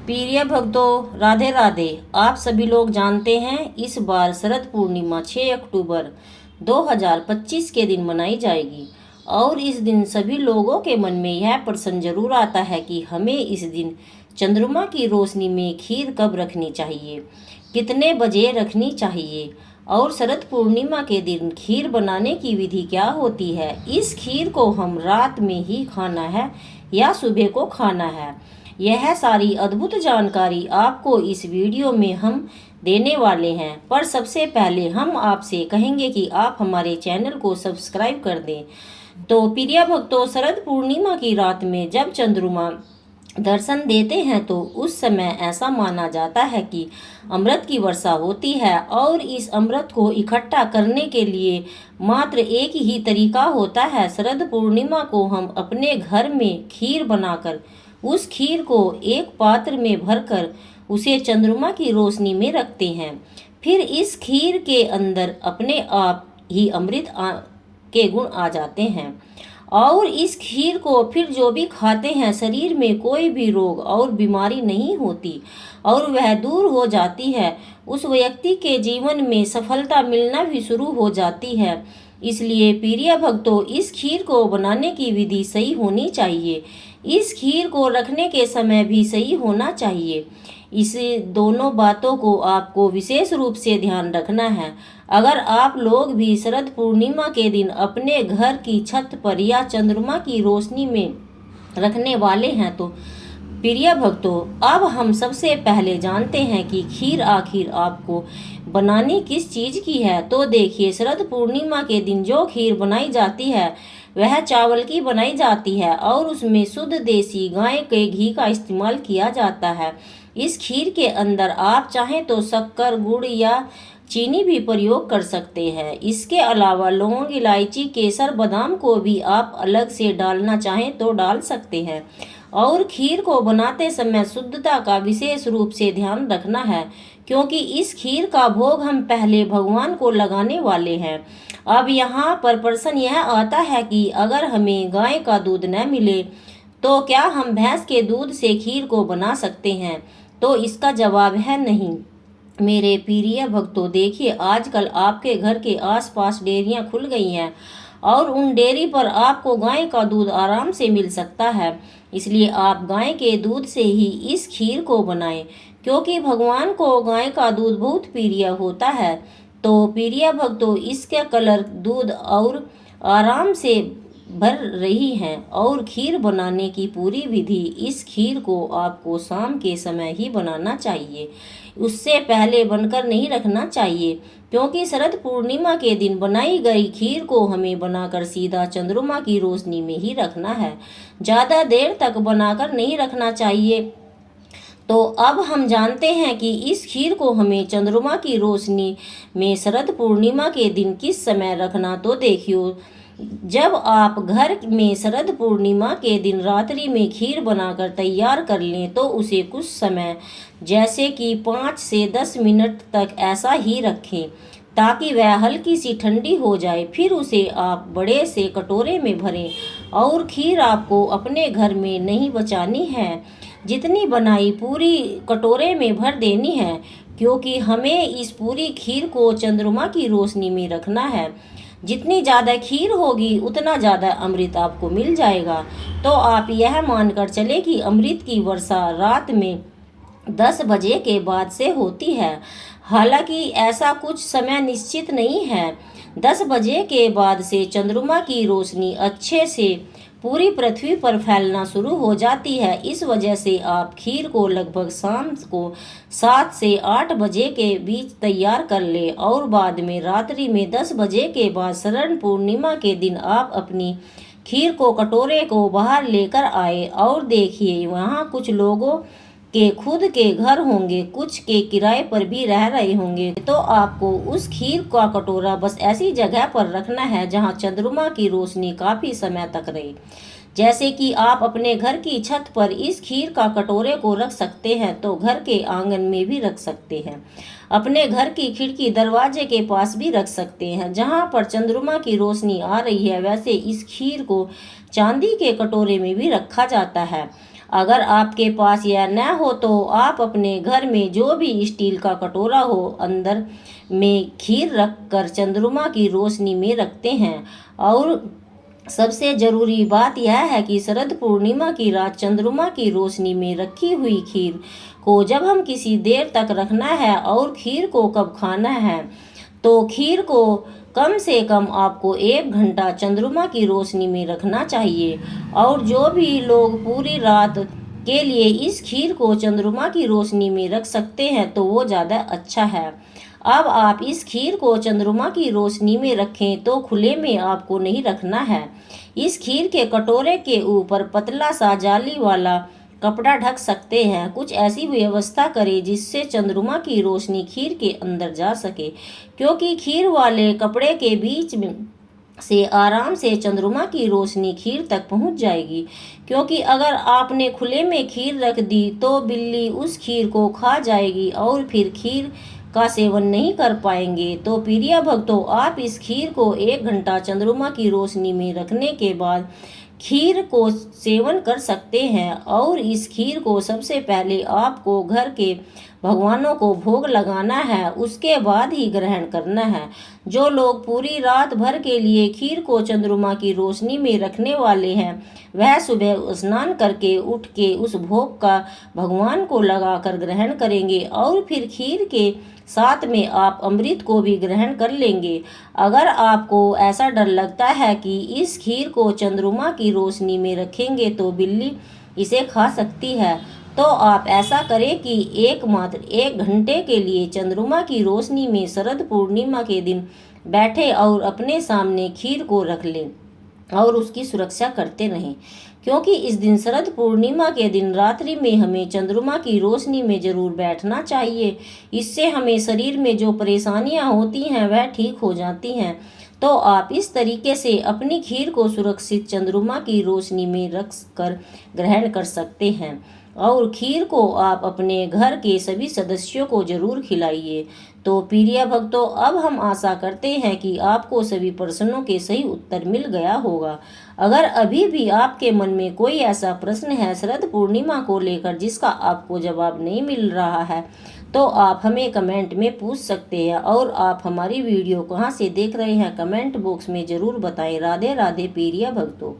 प्रिय भक्तों, राधे राधे। आप सभी लोग जानते हैं इस बार शरद पूर्णिमा 6 अक्टूबर 2025 के दिन मनाई जाएगी और इस दिन सभी लोगों के मन में यह प्रश्न जरूर आता है कि हमें इस दिन चंद्रमा की रोशनी में खीर कब रखनी चाहिए, कितने बजे रखनी चाहिए और शरद पूर्णिमा के दिन खीर बनाने की विधि क्या होती है। इस खीर को हम रात में ही खाना है या सुबह को खाना है, यह सारी अद्भुत जानकारी आपको इस वीडियो में हम देने वाले हैं। पर सबसे पहले हम आपसे कहेंगे कि आप हमारे चैनल को सब्सक्राइब कर दें। तो प्रिय भक्तों, शरद पूर्णिमा की रात में जब चंद्रमा दर्शन देते हैं तो उस समय ऐसा माना जाता है कि अमृत की वर्षा होती है और इस अमृत को इकट्ठा करने के लिए मात्र एक ही तरीका होता है। शरद पूर्णिमा को हम अपने घर में खीर बनाकर उस खीर को एक पात्र में भरकर उसे चंद्रमा की रोशनी में रखते हैं। फिर इस खीर के अंदर अपने आप ही के गुण आ जाते हैं और इस खीर को फिर जो भी खाते हैं शरीर में कोई भी रोग और बीमारी नहीं होती और वह दूर हो जाती है। उस व्यक्ति के जीवन में सफलता मिलना भी शुरू हो जाती है। इसलिए प्रिय भक्तों, इस खीर को बनाने की विधि सही होनी चाहिए, इस खीर को रखने के समय भी सही होना चाहिए। इस दोनों बातों को आपको विशेष रूप से ध्यान रखना है। अगर आप लोग भी शरद पूर्णिमा के दिन अपने घर की छत पर या चंद्रमा की रोशनी में रखने वाले हैं तो प्रिय भक्तों, अब हम सबसे पहले जानते हैं कि खीर आखिर आपको बनानी किस चीज़ की है। तो देखिए, शरद पूर्णिमा के दिन जो खीर बनाई जाती है वह चावल की बनाई जाती है और उसमें शुद्ध देसी गाय के घी का इस्तेमाल किया जाता है। इस खीर के अंदर आप चाहें तो शक्कर, गुड़ या चीनी भी प्रयोग कर सकते हैं। इसके अलावा लौंग, इलायची, केसर, बादाम को भी आप अलग से डालना चाहें तो डाल सकते हैं। और खीर को बनाते समय शुद्धता का विशेष रूप से ध्यान रखना है, क्योंकि इस खीर का भोग हम पहले भगवान को लगाने वाले हैं। अब यहाँ पर प्रश्न यह आता है कि अगर हमें गाय का दूध न मिले तो क्या हम भैंस के दूध से खीर को बना सकते हैं? तो इसका जवाब है नहीं। मेरे प्रिय भक्तों, देखिए, आजकल आपके घर के आसपास डेयरियां खुल गई हैं और उन डेयरी पर आपको गाय का दूध आराम से मिल सकता है। इसलिए आप गाय के दूध से ही इस खीर को बनाएं, क्योंकि भगवान को गाय का दूध बहुत प्रिय होता है। तो प्रिय भक्तों, इसका कलर दूध और आराम से भर रही हैं और खीर बनाने की पूरी विधि। इस खीर को आपको शाम के समय ही बनाना चाहिए, उससे पहले बनकर नहीं रखना चाहिए, क्योंकि शरद पूर्णिमा के दिन बनाई गई खीर को हमें बनाकर सीधा चंद्रमा की रोशनी में ही रखना है, ज़्यादा देर तक बनाकर नहीं रखना चाहिए। तो अब हम जानते हैं कि इस खीर को हमें चंद्रमा की रोशनी में शरद पूर्णिमा के दिन किस समय रखना। तो देखियो, जब आप घर में शरद पूर्णिमा के दिन रात्रि में खीर बनाकर तैयार कर लें तो उसे कुछ समय जैसे कि 5 से 10 मिनट तक ऐसा ही रखें ताकि वह हल्की सी ठंडी हो जाए। फिर उसे आप बड़े से कटोरे में भरें और खीर आपको अपने घर में नहीं बचानी है, जितनी बनाई पूरी कटोरे में भर देनी है, क्योंकि हमें इस पूरी खीर को चंद्रमा की रोशनी में रखना है। जितनी ज़्यादा खीर होगी उतना ज़्यादा अमृत आपको मिल जाएगा। तो आप यह मानकर चले कि अमृत की वर्षा रात में 10 बजे के बाद से होती है। हालांकि ऐसा कुछ समय निश्चित नहीं है। 10 बजे के बाद से चंद्रमा की रोशनी अच्छे से पूरी पृथ्वी पर फैलना शुरू हो जाती है। इस वजह से आप खीर को लगभग शाम को 7 से 8 बजे के बीच तैयार कर ले और बाद में रात्रि में 10 बजे के बाद शरद पूर्णिमा के दिन आप अपनी खीर को कटोरे को बाहर लेकर आए। और देखिए, वहाँ कुछ लोगों के खुद के घर होंगे, कुछ के किराए पर भी रह रहे होंगे। तो आपको उस खीर का कटोरा बस ऐसी जगह पर रखना है जहां चंद्रमा की रोशनी काफी समय तक रहे। जैसे कि आप अपने घर की छत पर इस खीर का कटोरे को रख सकते हैं तो घर के आंगन में भी रख सकते हैं, अपने घर की खिड़की दरवाजे के पास भी रख सकते हैं। जहां पर चंद्रमा की रोशनी आ रही है वैसे इस खीर को चांदी के कटोरे में भी रखा जाता है। अगर आपके पास यह न हो तो आप अपने घर में जो भी स्टील का कटोरा हो अंदर में खीर रखकर चंद्रमा की रोशनी में रखते हैं। और सबसे जरूरी बात यह है कि शरद पूर्णिमा की रात चंद्रमा की रोशनी में रखी हुई खीर को जब हम किसी देर तक रखना है और खीर को कब खाना है तो खीर को कम से कम आपको 1 घंटा चंद्रमा की रोशनी में रखना चाहिए। और जो भी लोग पूरी रात के लिए इस खीर को चंद्रमा की रोशनी में रख सकते हैं तो वो ज़्यादा अच्छा है। अब आप इस खीर को चंद्रमा की रोशनी में रखें तो खुले में आपको नहीं रखना है। इस खीर के कटोरे के ऊपर पतला सा जाली वाला कपड़ा ढक सकते हैं। कुछ ऐसी व्यवस्था करें जिससे चंद्रमा की रोशनी खीर के अंदर जा सके, क्योंकि खीर वाले कपड़े के बीच में से आराम से चंद्रमा की रोशनी खीर तक पहुंच जाएगी। क्योंकि अगर आपने खुले में खीर रख दी तो बिल्ली उस खीर को खा जाएगी और फिर खीर का सेवन नहीं कर पाएंगे। तो प्रिय भक्तों, आप इस खीर को 1 घंटा चंद्रमा की रोशनी में रखने के बाद खीर को सेवन कर सकते हैं। और इस खीर को सबसे पहले आपको घर के भगवानों को भोग लगाना है, उसके बाद ही ग्रहण करना है। जो लोग पूरी रात भर के लिए खीर को चंद्रमा की रोशनी में रखने वाले हैं वह सुबह स्नान करके उठ के उस भोग का भगवान को लगाकर ग्रहण करेंगे और फिर खीर के साथ में आप अमृत को भी ग्रहण कर लेंगे। अगर आपको ऐसा डर लगता है कि इस खीर को चंद्रमा की रोशनी में रखेंगे तो बिल्ली इसे खा सकती है, तो आप ऐसा करें कि मात्र 1 घंटे के लिए चंद्रमा की रोशनी में शरद पूर्णिमा के दिन बैठे और अपने सामने खीर को रख लें और उसकी सुरक्षा करते रहें। क्योंकि इस दिन शरद पूर्णिमा के दिन रात्रि में हमें चंद्रमा की रोशनी में जरूर बैठना चाहिए। इससे हमें शरीर में जो परेशानियां होती हैं वह ठीक हो जाती हैं। तो आप इस तरीके से अपनी खीर को सुरक्षित चंद्रमा की रोशनी में रख कर ग्रहण कर सकते हैं। और खीर को आप अपने घर के सभी सदस्यों को जरूर खिलाइए। तो प्रिय भक्तों, अब हम आशा करते हैं कि आपको सभी प्रश्नों के सही उत्तर मिल गया होगा। अगर अभी भी आपके मन में कोई ऐसा प्रश्न है शरद पूर्णिमा को लेकर जिसका आपको जवाब नहीं मिल रहा है तो आप हमें कमेंट में पूछ सकते हैं। और आप हमारी वीडियो कहाँ से देख रहे हैं कमेंट बॉक्स में ज़रूर बताएं। राधे राधे प्रिय भक्तों।